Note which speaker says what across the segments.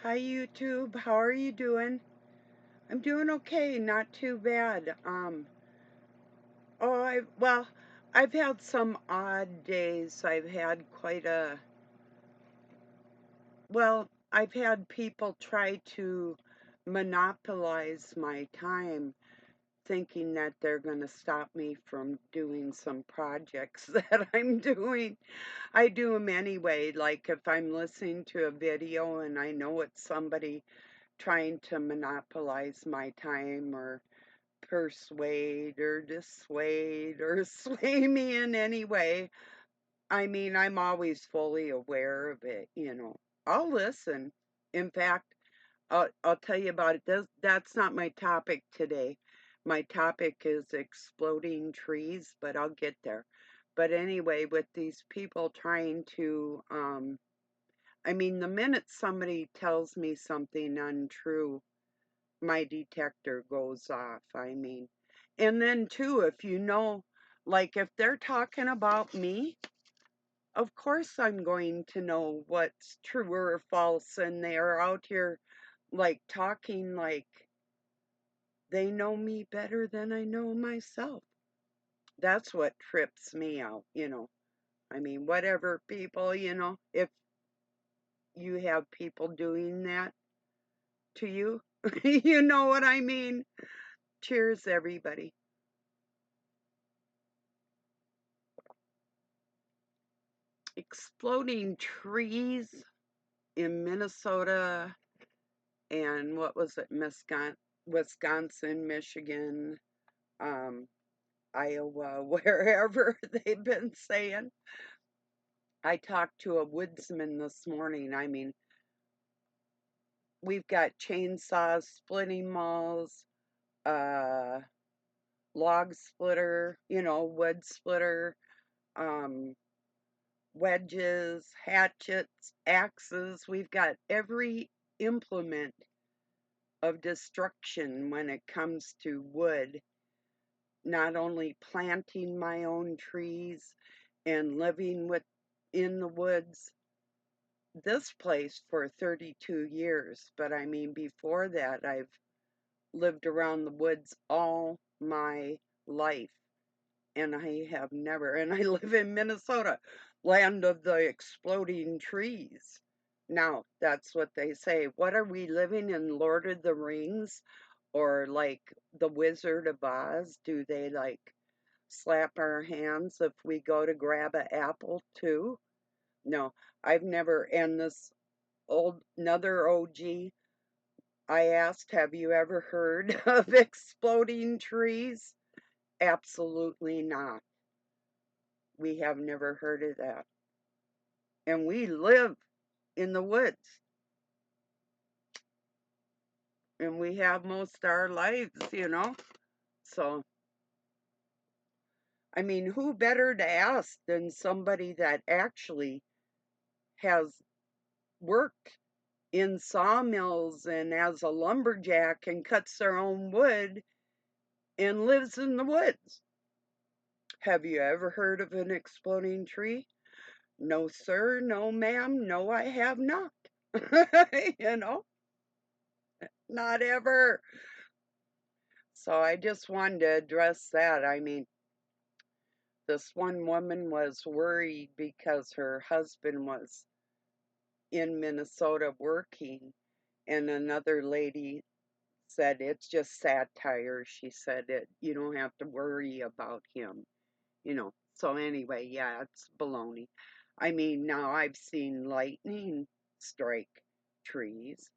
Speaker 1: Hi YouTube, how are you doing? I'm doing okay, not too bad. Well, I've had some odd days. I've had people try to monopolize my time, thinking that they're going to stop me from doing some projects that I'm doing. I do them anyway, like if I'm listening to a video and I know it's somebody trying to monopolize my time or persuade or dissuade or sway me in any way. I mean, I'm always fully aware of it. I'll listen. In fact, I'll tell you about it. That's not my topic today. My topic is exploding trees, but I'll get there. But anyway, with these people trying to, I mean, the minute somebody tells me something untrue, my detector goes off. I mean, and then too, if you know, like if they're talking about me, of course I'm going to know what's true or false, and they are out here like talking like they know me better than I know myself. That's what trips me out. I mean, whatever people, if you have people doing that to you, you know what I mean? Cheers, everybody. Exploding trees in Minnesota and what was it, Wisconsin, Michigan, um, Iowa, wherever they've been saying. I talked to a woodsman this morning. I mean, we've got chainsaws, splitting mauls, uh, log splitter, wood splitter, um, wedges, hatchets, axes. We've got every implement of destruction when it comes to wood, not only planting my own trees and living in the woods this place for 32 years, but I mean before that I've lived around the woods all my life, and I have never, and I live in Minnesota, land of the exploding trees. Now, that's what they say. What are we living in, Lord of the Rings or like the Wizard of Oz? Do they like slap our hands if we go to grab an apple too? No, I've never. And this another OG, I asked, have you ever heard of exploding trees? Absolutely not. We have never heard of that. And we live in the woods, and we have most our lives. So, I mean, who better to ask than somebody that actually has worked in sawmills and as a lumberjack and cuts their own wood and lives in the woods? Have you ever heard of an exploding tree? No, sir, no, ma'am, no, I have not. you know, not ever. So I just wanted to address that. I mean, this one woman was worried because her husband was in Minnesota working, and another lady said it's just satire. She said it, you don't have to worry about him. So anyway, yeah, it's baloney. I mean, now I've seen lightning strike trees.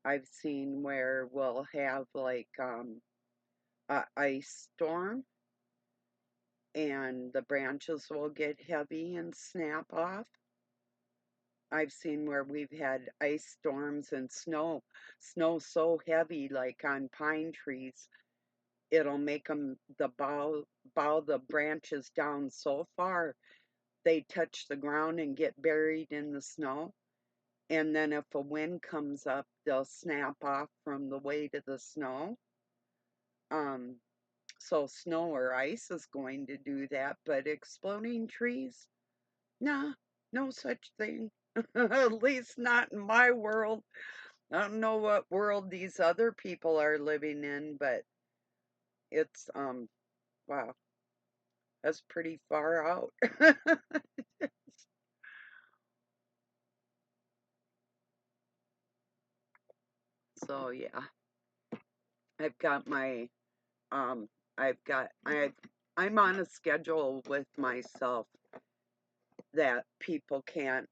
Speaker 1: I've seen where we'll have like a ice storm and the branches will get heavy and snap off. I've seen where we've had ice storms and snow so heavy, like on pine trees, it'll make them bow the branches down so far they touch the ground and get buried in the snow. And then if a wind comes up, they'll snap off from the weight of the snow. Um, so snow or ice is going to do that, but exploding trees, nah, no such thing. At least not in my world. I don't know what world these other people are living in, but it's wow, that's pretty far out. So yeah, I've got my um I'm on a schedule with myself that people can't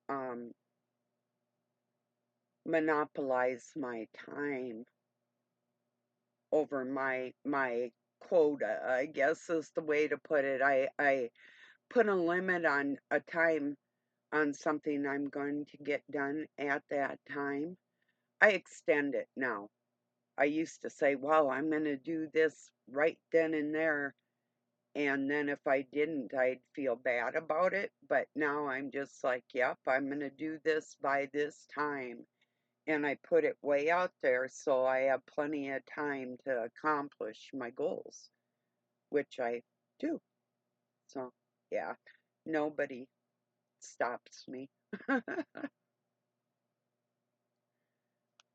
Speaker 1: um monopolize my time over my quota, I guess is the way to put it. I put a limit on a time on something I'm going to get done at that time. I extend it now. I used to say, well, I'm going to do this right then and there. And then if I didn't, I'd feel bad about it. But now I'm just like, yep, I'm going to do this by this time. And I put it way out there so I have plenty of time to accomplish my goals, which I do. So, yeah, nobody stops me.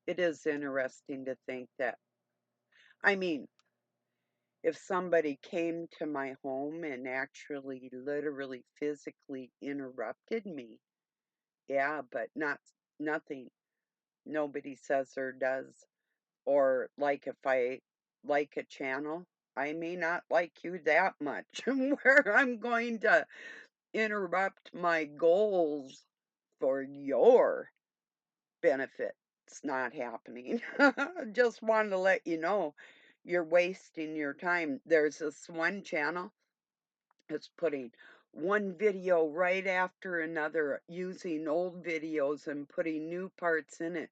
Speaker 1: It is interesting to think that, I mean, if somebody came to my home and actually literally physically interrupted me, yeah, but not nothing. Nobody says or does. Or like if I like a channel, I may not like you that much where I'm going to interrupt my goals for your benefit. It's not happening. Just wanted to let you know you're wasting your time. There's this one channel that's putting one video right after another, using old videos and putting new parts in it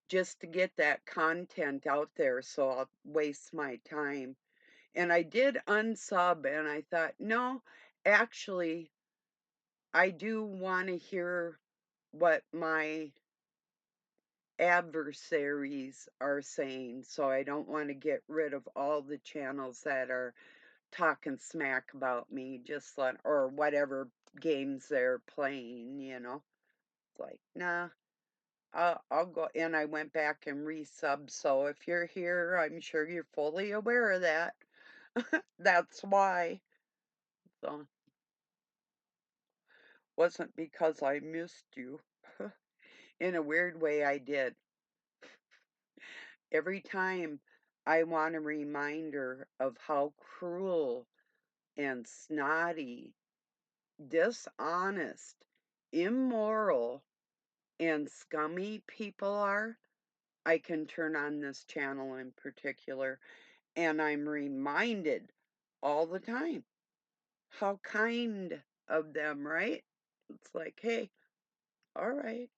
Speaker 1: just to get that content out there, so I'll waste my time. And I did unsub and I thought, no, actually, I do want to hear what my adversaries are saying, so I don't want to get rid of all the channels that are talking smack about me, just let, or whatever games they're playing, you know. It's like, nah, I'll go. And I went back and resub. So if you're here, I'm sure you're fully aware of that. That's why. So wasn't because I missed you. In a weird way, I did. Every time I want a reminder of how cruel and snotty, dishonest, immoral, and scummy people are, I can turn on this channel in particular, and I'm reminded all the time how kind of them, right? It's like, hey, all right.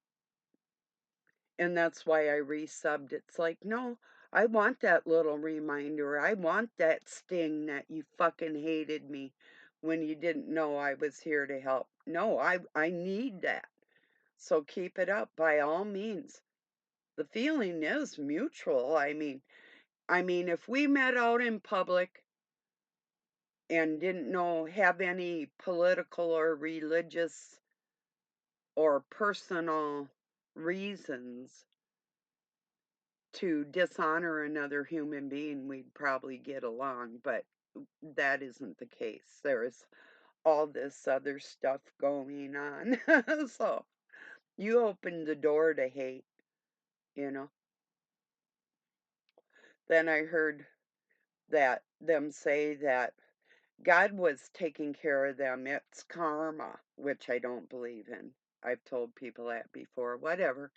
Speaker 1: And that's why I resubbed. It's like, no, I want that little reminder. I want that sting that you fucking hated me when you didn't know I was here to help. No, I need that. So keep it up by all means. The feeling is mutual. I mean, if we met out in public and didn't know have any political or religious or personal reasons to dishonor another human being, we'd probably get along, but that isn't the case. There's all this other stuff going on. So you opened the door to hate, you know. Then I heard that them say that God was taking care of them. It's karma, which I don't believe in. I've told people that before, whatever.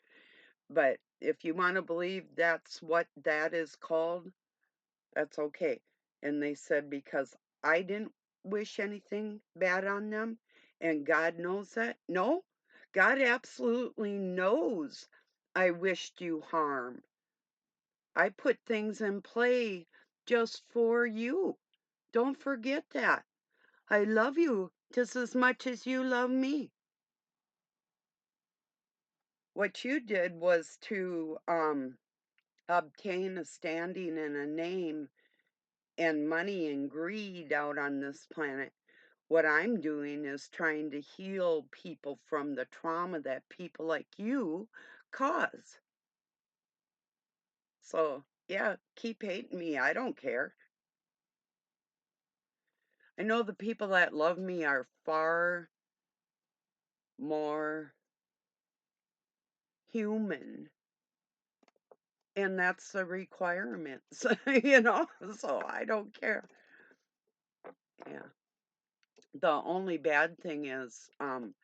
Speaker 1: But if you want to believe that's what that is called, that's okay. And they said, because I didn't wish anything bad on them, and God knows that. No, God absolutely knows I wished you harm. I put things in play just for you. Don't forget that. I love you just as much as you love me. What you did was to obtain a standing and a name and money and greed out on this planet. What I'm doing is trying to heal people from the trauma that people like you cause. So, yeah, keep hating me. I don't care. I know the people that love me are far more human, and that's the requirements, so I don't care. Yeah. The only bad thing is, I'm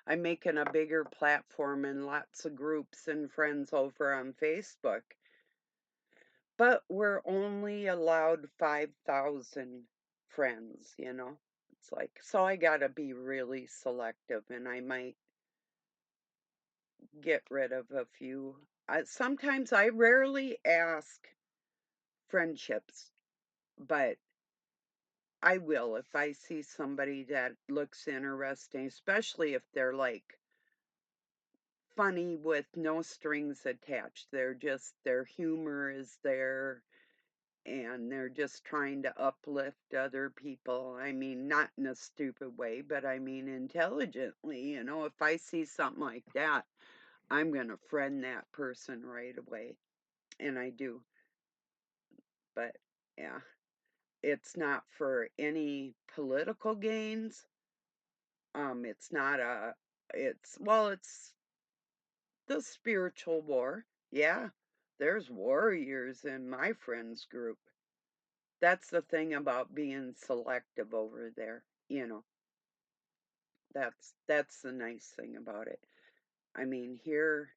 Speaker 1: making a bigger platform and lots of groups and friends over on Facebook, but we're only allowed 5,000 friends. It's like, so I gotta be really selective, and I might get rid of a few. Sometimes I rarely ask friendships, but I will if I see somebody that looks interesting, especially if they're like funny with no strings attached. They're just, their humor is there and they're just trying to uplift other people. I mean, not in a stupid way, but I mean intelligently. If I see something like that, I'm going to friend that person right away. And I do. But yeah, it's not for any political gains. It's not a, it's the spiritual war. Yeah, there's warriors in my friends group. That's the thing about being selective over there. That's the nice thing about it. I mean, here,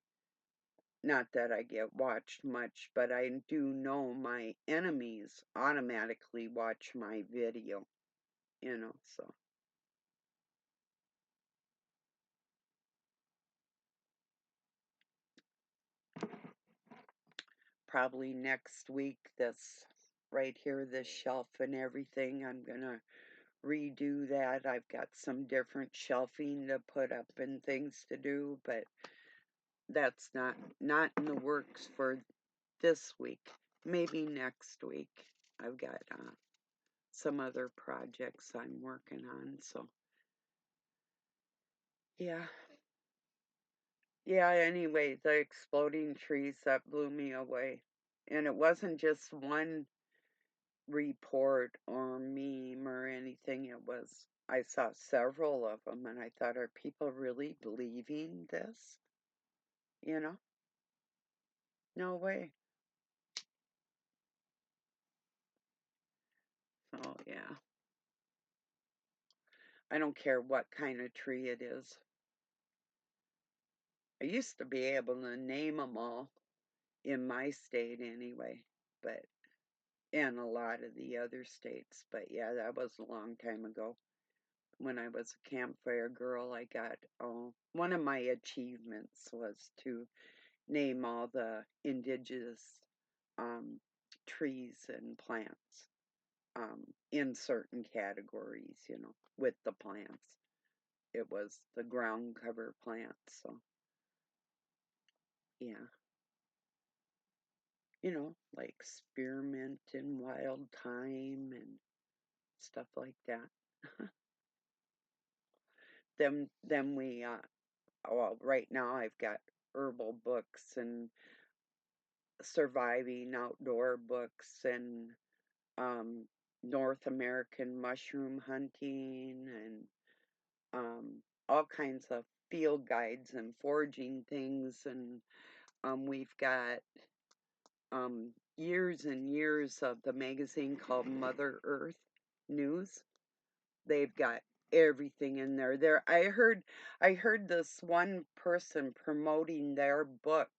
Speaker 1: not that I get watched much, but I do know my enemies automatically watch my video. So probably next week, this right here, this shelf and everything, I'm gonna redo that. I've got some different shelving to put up and things to do, but that's not in the works for this week. Maybe next week. I've got some other projects I'm working on, so yeah. Yeah, anyway, the exploding trees that blew me away. And it wasn't just one report or meme or anything. I saw several of them and I thought, are people really believing this? You know? No way. Oh, yeah. I don't care what kind of tree it is. I used to be able to name them all in my state anyway, but and a lot of the other states. But yeah, that was a long time ago. When I was a campfire girl, I got, one of my achievements was to name all the indigenous um, trees and plants in certain categories, with the plants. It was the ground cover plants. So, yeah, like spearmint and wild thyme and stuff like that. Then we, well, right now I've got herbal books and surviving outdoor books and um, North American mushroom hunting and all kinds of field guides and foraging things. And we've got years and years of the magazine called Mother Earth News. They've got everything in there. I heard this one person promoting their book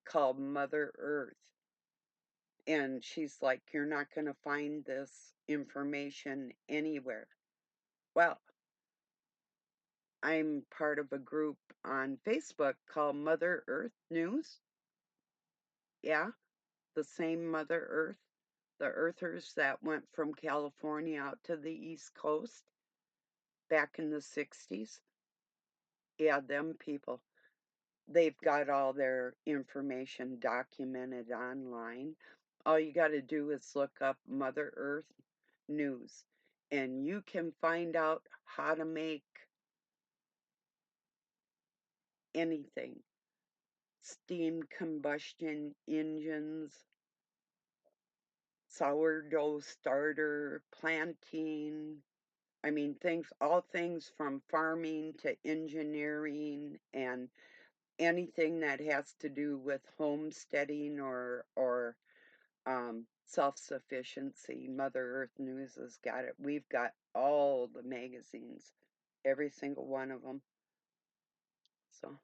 Speaker 1: called Mother Earth, and she's like, you're not going to find this information anywhere. Well, I'm part of a group on Facebook called Mother Earth News. Yeah, the same Mother Earth, the earthers that went from California out to the East Coast back in the 60s. Yeah, them people. They've got all their information documented online. All you got to do is look up Mother Earth News, and you can find out how to make anything, steam combustion engines, sourdough starter, planting. I mean, all things from farming to engineering and anything that has to do with homesteading or self-sufficiency. Mother Earth News has got it. We've got all the magazines, every single one of them. So,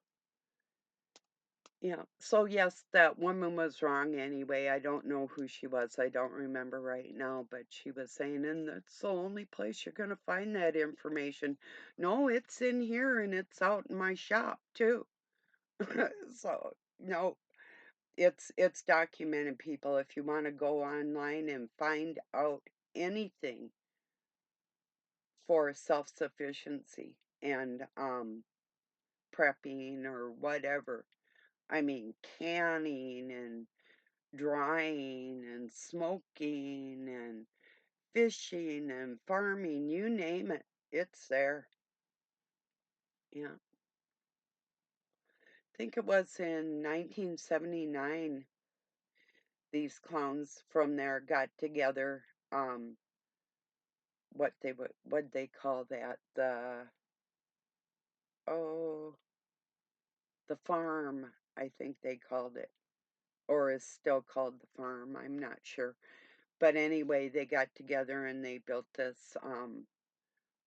Speaker 1: yeah. So, yes, that woman was wrong anyway. I don't know who she was. I don't remember right now, but she was saying, and that's the only place you're going to find that information. No, it's in here and it's out in my shop too. So, no, it's documented, people. If you want to go online and find out anything for self-sufficiency and prepping or whatever. I mean, canning and drying and smoking and fishing and farming, you name it, it's there. Yeah. I think it was in 1979 these clowns from there got together. What they call that? Oh, the farm, I think they called it, or is still called the farm. I'm not sure. But anyway, they got together and they built this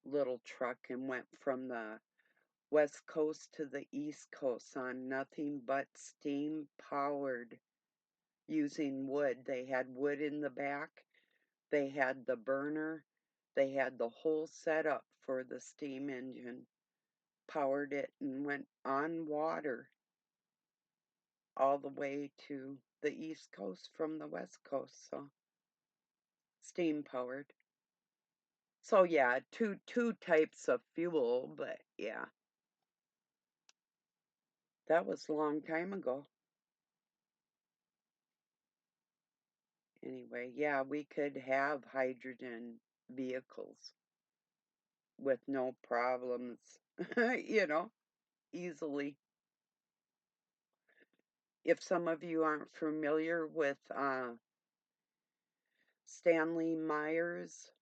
Speaker 1: little truck and went from the west coast to the east coast on nothing but steam powered, using wood. They had wood in the back, they had the burner, they had the whole setup for the steam engine, powered it, and went on water all the way to the east coast from the west coast. So steam powered. So yeah, two types of fuel, but yeah, that was a long time ago. Anyway, yeah, we could have hydrogen vehicles with no problems, you know, easily. If some of you aren't familiar with Stanley Myers'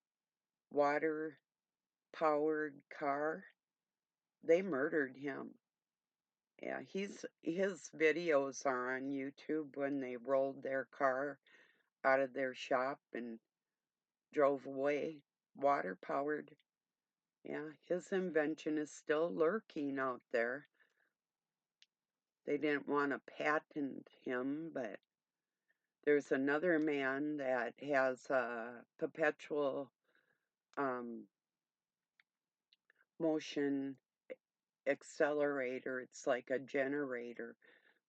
Speaker 1: water powered car, they murdered him. Yeah, his videos are on YouTube when they rolled their car out of their shop and drove away, water powered. Yeah, his invention is still lurking out there. They didn't want to patent him, but there's another man that has a perpetual um, motion accelerator. It's like a generator.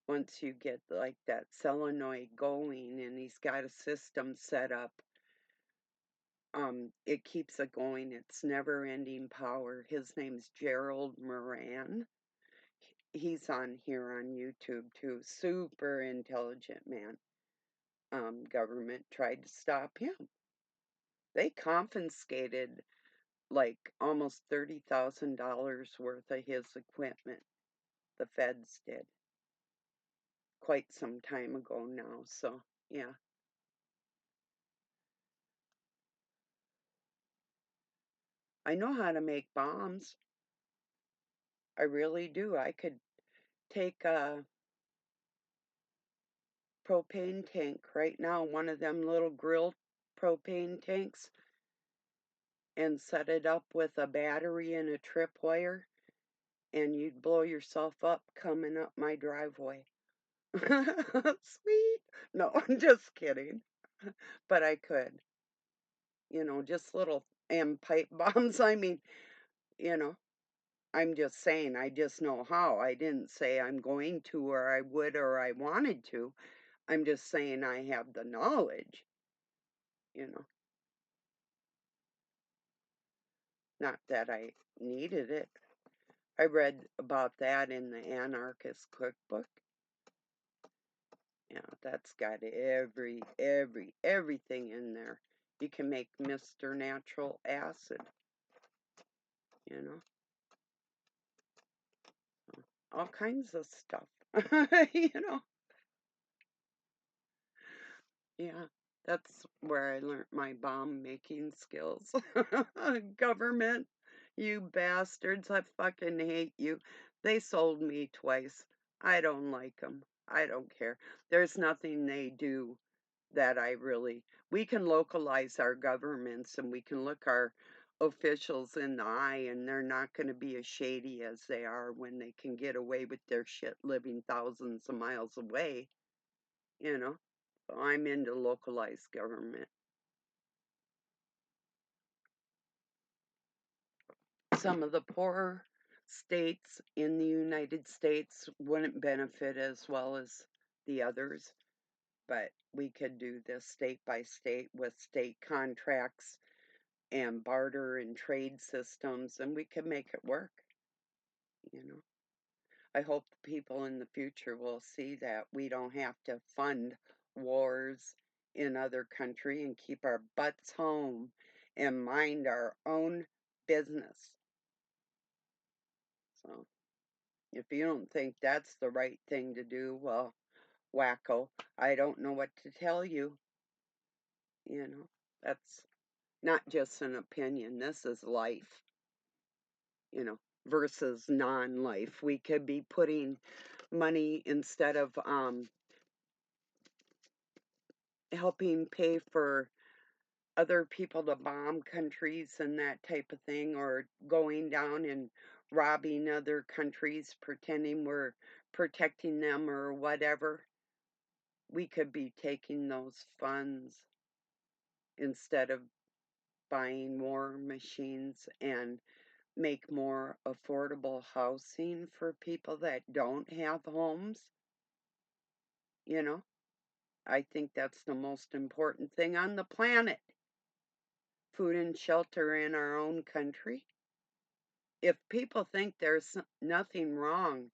Speaker 1: Once you get like that solenoid going, and he's got a system set up, it keeps it going. It's never ending power. His name's Gerald Moran. He's on here on YouTube too. Super intelligent man. Government tried to stop him. They confiscated like almost $30,000 worth of his equipment. The feds did quite some time ago now. So yeah, I know how to make bombs. I really do. I could take a propane tank right now, one of them little grill propane tanks, and set it up with a battery and a tripwire, and you'd blow yourself up coming up my driveway. Sweet. No, I'm just kidding. But I could, just little pipe bombs. I mean, you know, I'm just saying, I just know how. I didn't say I'm going to, or I would, or I wanted to. I'm just saying I have the knowledge, you know, not that I needed it. I read about that in the Anarchist Cookbook. Yeah, that's got everything in there. You can make Mr. Natural Acid, you know, all kinds of stuff, you know. Yeah. That's where I learned my bomb making skills. Government, you bastards, I fucking hate you. They sold me twice. I don't like them. I don't care. There's nothing they do that I really. We can localize our governments and we can look our officials in the eye, and they're not going to be as shady as they are when they can get away with their shit living thousands of miles away, you know? So I'm into localized government. Some of the poorer states in the United States wouldn't benefit as well as the others, but we could do this state by state with state contracts and barter and trade systems, and we could make it work, you know. I hope the people in the future will see that we don't have to fund wars in other country and keep our butts home and mind our own business. So if you don't think that's the right thing to do, well, wacko, I don't know what to tell you. You know, that's not just an opinion. This is life, you know, versus non life. We could be putting money instead of helping pay for other people to bomb countries and that type of thing, or going down and robbing other countries, pretending we're protecting them or whatever. We could be taking those funds instead of buying more machines and make more affordable housing for people that don't have homes. You know, I think that's the most important thing on the planet, food and shelter in our own country. If people think there's nothing wrong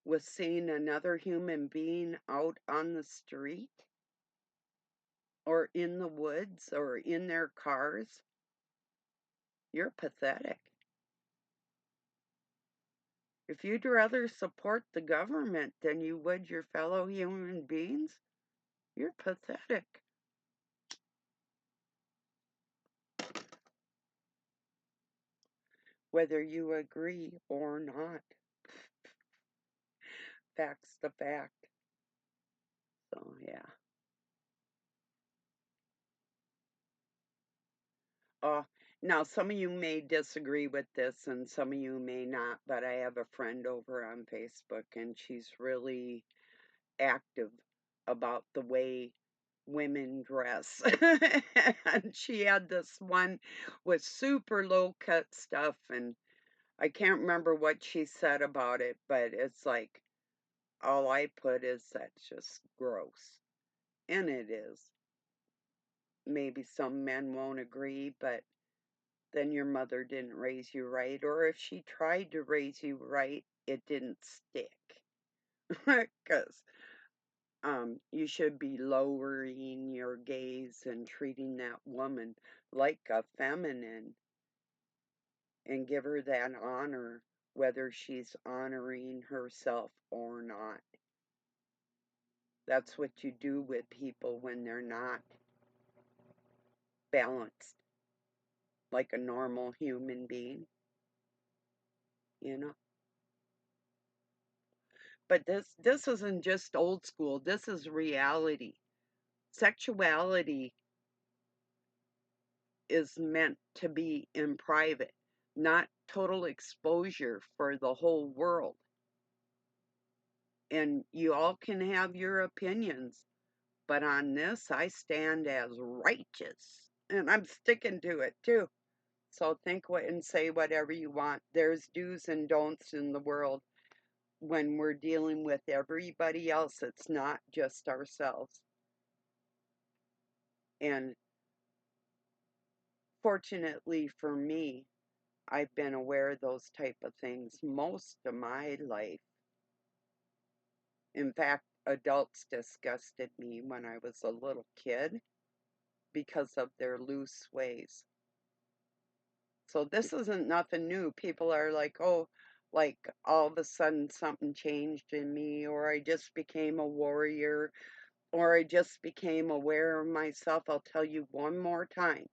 Speaker 1: with seeing another human being out on the street or in the woods or in their cars, you're pathetic. If you'd rather support the government than you would your fellow human beings, you're pathetic. Whether you agree or not, fact's the fact. So, yeah. Uh, Now, some of you may disagree with this and some of you may not, but I have a friend over on Facebook and she's really active about the way women dress. And she had this one with super low cut stuff, and I can't remember what she said about it, but it's like all I put is that's just gross. And it is. Maybe some men won't agree, but then your mother didn't raise you right. Or if she tried to raise you right, it didn't stick. Because you should be lowering your gaze and treating that woman like a feminine and give her that honor, whether she's honoring herself or not. That's what you do with people when they're not balanced like a normal human being, you know. But this isn't just old school. This is reality. Sexuality is meant to be in private, not total exposure for the whole world. And you all can have your opinions, but on this, I stand as righteous. And I'm sticking to it too. So think what and say whatever you want. There's do's and don'ts in the world when we're dealing with everybody else. It's not just ourselves. And fortunately for me, I've been aware of those type of things most of my life. In fact, adults disgusted me when I was a little kid because of their loose ways. So this isn't nothing new. People are like, oh, like all of a sudden something changed in me, or I just became a warrior, or I just became aware of myself. I'll tell you one more time.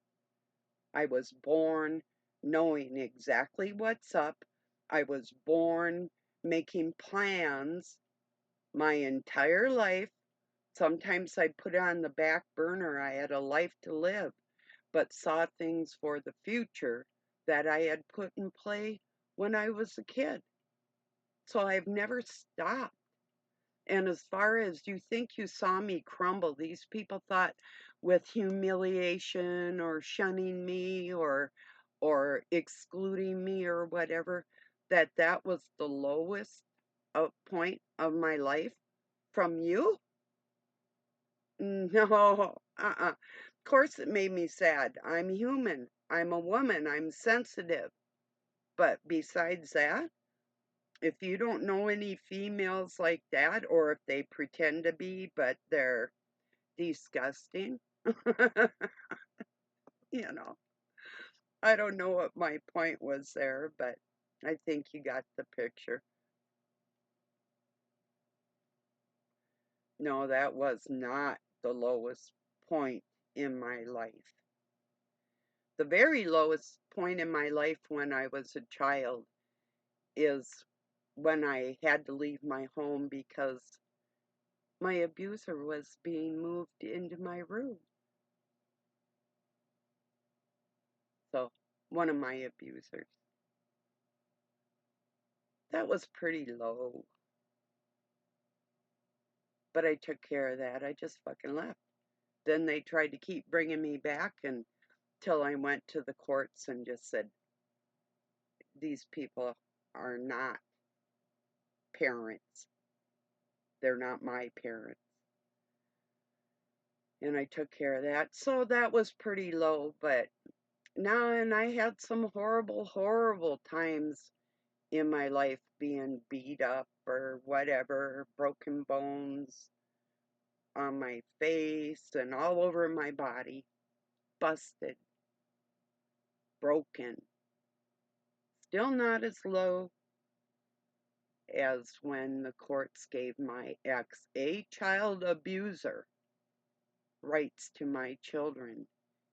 Speaker 1: I was born knowing exactly what's up. I was born making plans my entire life. Sometimes I put it on the back burner. I had a life to live, but saw things for the future that I had put in play when I was a kid. So I've never stopped. And as far as you think you saw me crumble, these people thought with humiliation or shunning me or excluding me or whatever, that that was the lowest point of my life from you? No, Of course it made me sad. I'm human. I'm a woman. I'm sensitive. But besides that, if you don't know any females like that, or if they pretend to be, but they're disgusting, you know, I don't know what my point was there, but I think you got the picture. No, that was not the lowest point in my life. The very lowest point in my life when I was a child is when I had to leave my home because my abuser was being moved into my room. So, one of my abusers. That was pretty low, but I took care of that. I just fucking left. Then they tried to keep bringing me back until I went to the courts and just said, these people are not parents. They're not my parents. And I took care of that. So that was pretty low, but now, and I had some horrible, horrible times in my life being beat up or whatever, broken bones on my face and all over my body, busted, broken. Still not as low as when the courts gave my ex, a child abuser, rights to my children.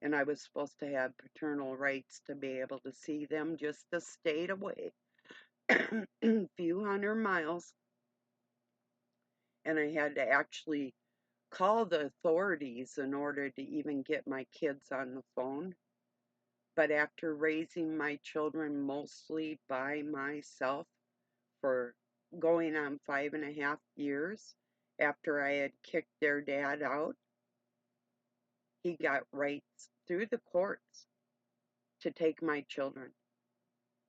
Speaker 1: And I was supposed to have paternal rights to be able to see them just a state away, a few hundred miles. And I had to actually call the authorities in order to even get my kids on the phone. But after raising my children mostly by myself for going on 5.5 years, after I had kicked their dad out, he got rights through the courts to take my children.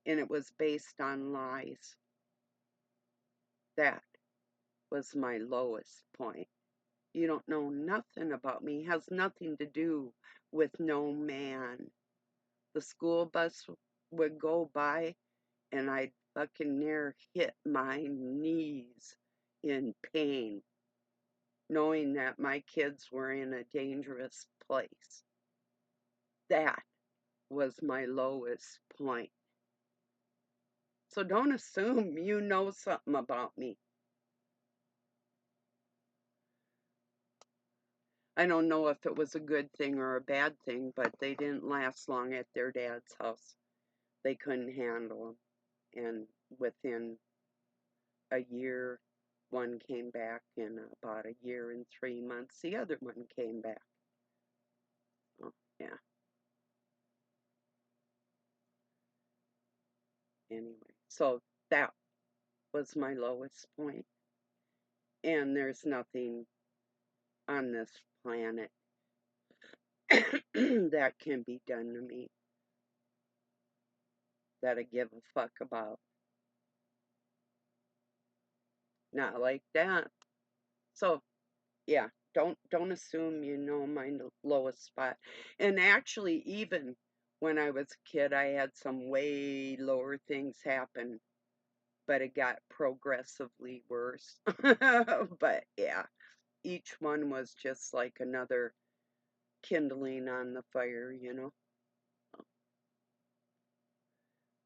Speaker 1: And it was based on lies. That was my lowest point. You don't know nothing about me. It has nothing to do with no man. The school bus would go by and I'd fucking near hit my knees in pain, knowing that my kids were in a dangerous place. That was my lowest point. So don't assume you know something about me. I don't know if it was a good thing or a bad thing, but they didn't last long at their dad's house. They couldn't handle them. And within a year, one came back. In about a year and 3 months, the other one came back. Oh, yeah. Anyway, so that was my lowest point. And there's nothing on this planet that can be done to me that I give a fuck about. Not like that. So, yeah, don't assume you know my lowest spot. And actually, even when I was a kid, I had some way lower things happen, but it got progressively worse. But yeah, each one was just like another kindling on the fire, you know?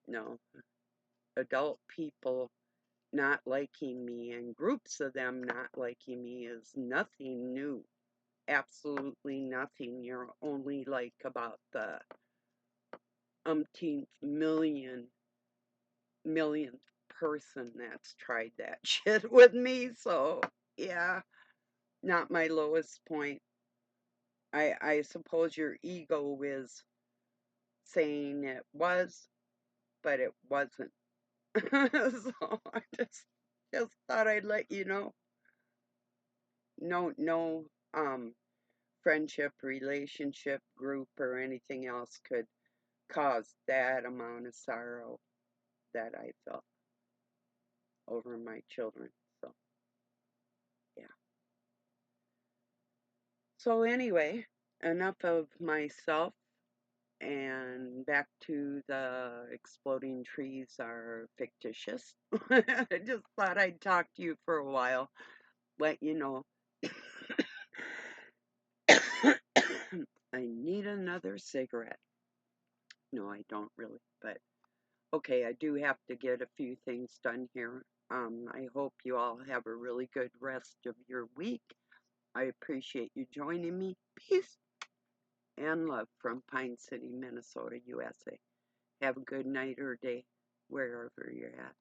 Speaker 1: No, adult people not liking me and groups of them not liking me is nothing new. Absolutely nothing. You're only like about the umpteenth millionth person that's tried that shit with me. So yeah, not my lowest point. I suppose your ego is saying it was, but it wasn't. So I just thought I'd let you know. No friendship, relationship, group, or anything else could cause that amount of sorrow that I felt over my children. So yeah. So anyway, enough of myself and back to the exploding trees are fictitious. I just thought I'd talk to you for a while, let you know. I need another cigarette. No, I don't really, but okay, I do have to get a few things done here. I hope you all have a really good rest of your week. I appreciate you joining me. Peace and love from Pine City, Minnesota, USA. Have a good night or day wherever you're at.